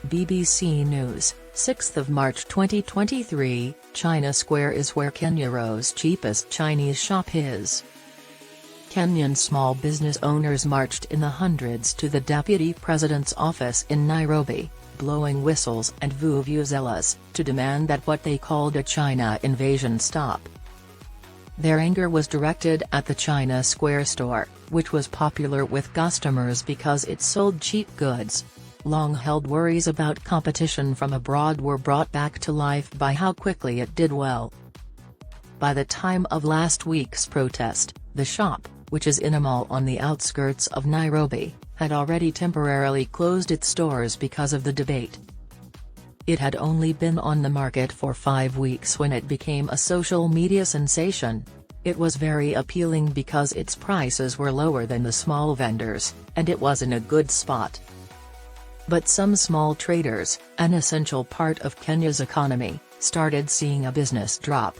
BBC News, 6 March 2023, China Square is where Kenya's cheapest Chinese shop is. Kenyan small business owners marched in the hundreds to the Deputy President's office in Nairobi, blowing whistles and vuvuzelas, to demand that what they called a China invasion stop. Their anger was directed at the China Square store, which was popular with customers because it sold cheap goods. Long-held worries about competition from abroad were brought back to life by how quickly it did well. By the time of last week's protest, the shop, which is in a mall on the outskirts of Nairobi, had already temporarily closed its doors because of the debate. It had only been on the market for 5 weeks when it became a social media sensation. It was very appealing because its prices were lower than the small vendors, and it was in a good spot. But some small traders, an essential part of Kenya's economy, started seeing a business drop.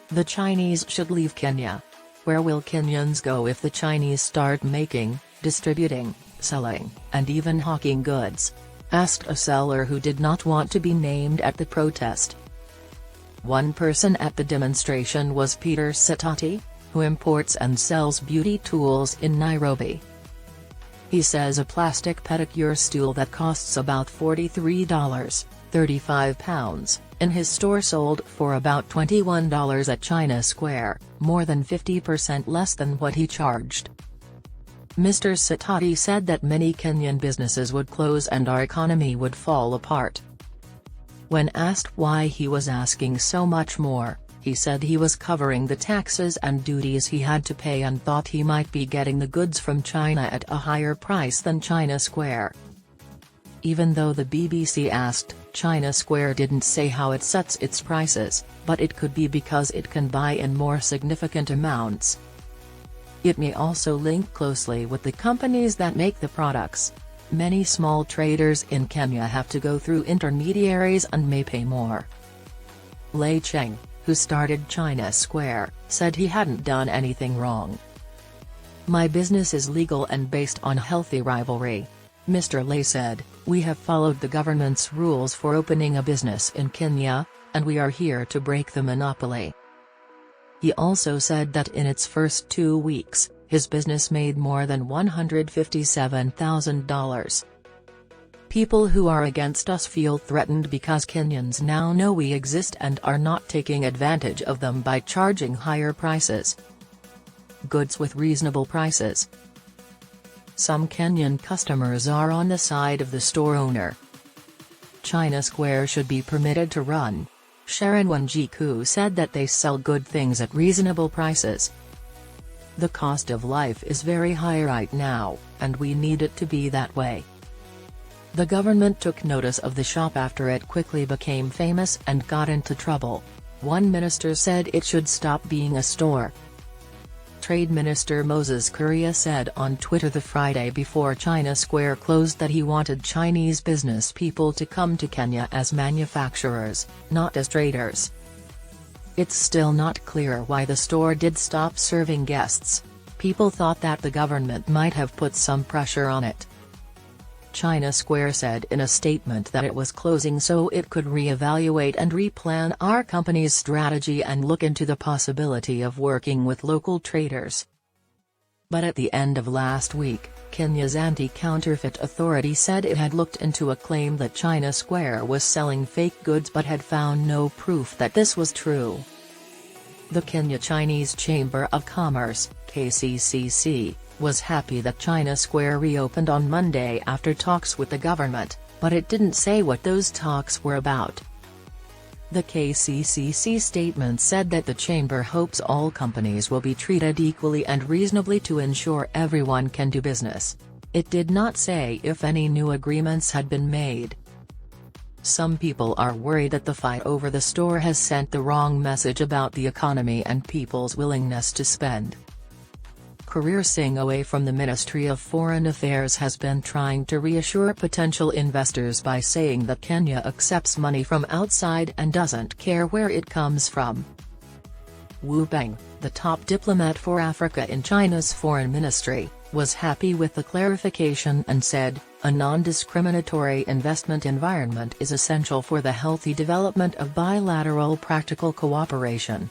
The Chinese should leave Kenya. Where will Kenyans go if the Chinese start making, distributing, selling, and even hawking goods? Asked a seller who did not want to be named at the protest. One person at the demonstration was Peter Sitati, who imports and sells beauty tools in Nairobi. He says a plastic pedicure stool that costs about $43, £35, in his store sold for about $21 at China Square, more than 50% less than what he charged. Mr. Sitati said that many Kenyan businesses would close and our economy would fall apart. When asked why he was asking so much more, he said he was covering the taxes and duties he had to pay and thought he might be getting the goods from China at a higher price than China Square. Even though the BBC asked, China Square didn't say how it sets its prices, but it could be because it can buy in more significant amounts. It may also link closely with the companies that make the products. Many small traders in Kenya have to go through intermediaries and may pay more. Lei Cheng, who started China Square, said he hadn't done anything wrong. "My business is legal and based on healthy rivalry," Mr. Lei said. "We have followed the government's rules for opening a business in Kenya, and we are here to break the monopoly." He also said that in its first 2 weeks, his business made more than $157,000. "People who are against us feel threatened because Kenyans now know we exist and are not taking advantage of them by charging higher prices. Goods with reasonable prices." Some Kenyan customers are on the side of the store owner. China Square should be permitted to run. Sharon Wanjiku said that they sell good things at reasonable prices. "The cost of life is very high right now, and we need it to be that way." The government took notice of the shop after it quickly became famous and got into trouble. One minister said it should stop being a store. Trade Minister Moses Kuria said on Twitter the Friday before China Square closed that he wanted Chinese business people to come to Kenya as manufacturers, not as traders. It's still not clear why the store did stop serving guests. People thought that the government might have put some pressure on it. China Square said in a statement that it was closing so it could re-evaluate and replan our company's strategy and look into the possibility of working with local traders. But at the end of last week, Kenya's anti-counterfeit authority said it had looked into a claim that China Square was selling fake goods but had found no proof that this was true. The Kenya Chinese Chamber of Commerce, KCCC, was happy that China Square reopened on Monday after talks with the government, but it didn't say what those talks were about. The KCCC statement said that the chamber hopes all companies will be treated equally and reasonably to ensure everyone can do business. It did not say if any new agreements had been made. Some people are worried that the fight over the store has sent the wrong message about the economy and people's willingness to spend. Career Singh away from the Ministry of Foreign Affairs has been trying to reassure potential investors by saying that Kenya accepts money from outside and doesn't care where it comes from. Wu Beng, the top diplomat for Africa in China's foreign ministry, was happy with the clarification and said, a non-discriminatory investment environment is essential for the healthy development of bilateral practical cooperation.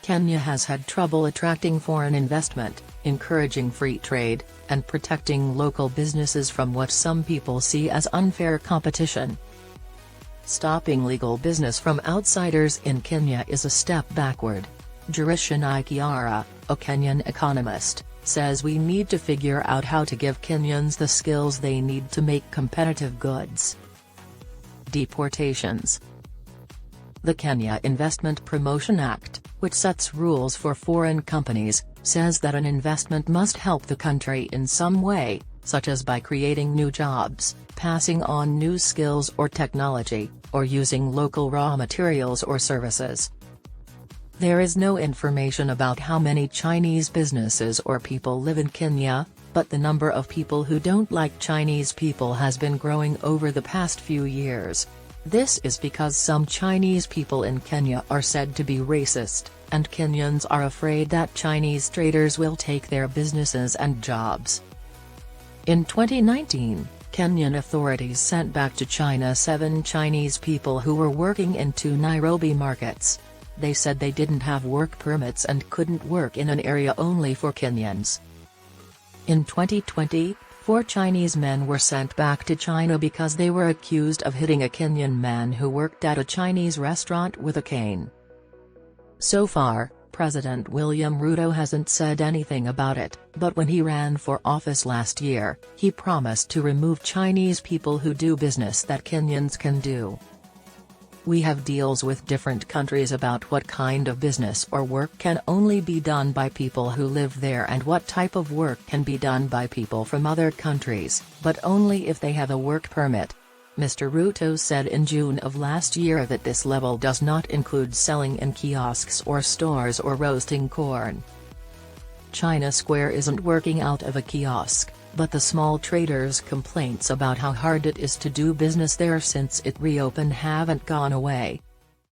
Kenya has had trouble attracting foreign investment, encouraging free trade, and protecting local businesses from what some people see as unfair competition. Stopping legal business from outsiders in Kenya is a step backward. Jurishan Kiara, a Kenyan economist, says we need to figure out how to give Kenyans the skills they need to make competitive goods. Deportations. The Kenya Investment Promotion Act, which sets rules for foreign companies, says that an investment must help the country in some way, such as by creating new jobs, passing on new skills or technology, or using local raw materials or services. There is no information about how many Chinese businesses or people live in Kenya, but the number of people who don't like Chinese people has been growing over the past few years. This is because some Chinese people in Kenya are said to be racist, and Kenyans are afraid that Chinese traders will take their businesses and jobs. In 2019, Kenyan authorities sent back to China 7 Chinese people who were working in 2 Nairobi markets. They said they didn't have work permits and couldn't work in an area only for Kenyans. In 2020, 4 Chinese men were sent back to China because they were accused of hitting a Kenyan man who worked at a Chinese restaurant with a cane. So far, President William Ruto hasn't said anything about it, but when he ran for office last year, he promised to remove Chinese people who do business that Kenyans can do. We have deals with different countries about what kind of business or work can only be done by people who live there and what type of work can be done by people from other countries, but only if they have a work permit. Mr. Ruto said in June of last year that this level does not include selling in kiosks or stores or roasting corn. China Square isn't working out of a kiosk, but the small traders' complaints about how hard it is to do business there since it reopened haven't gone away.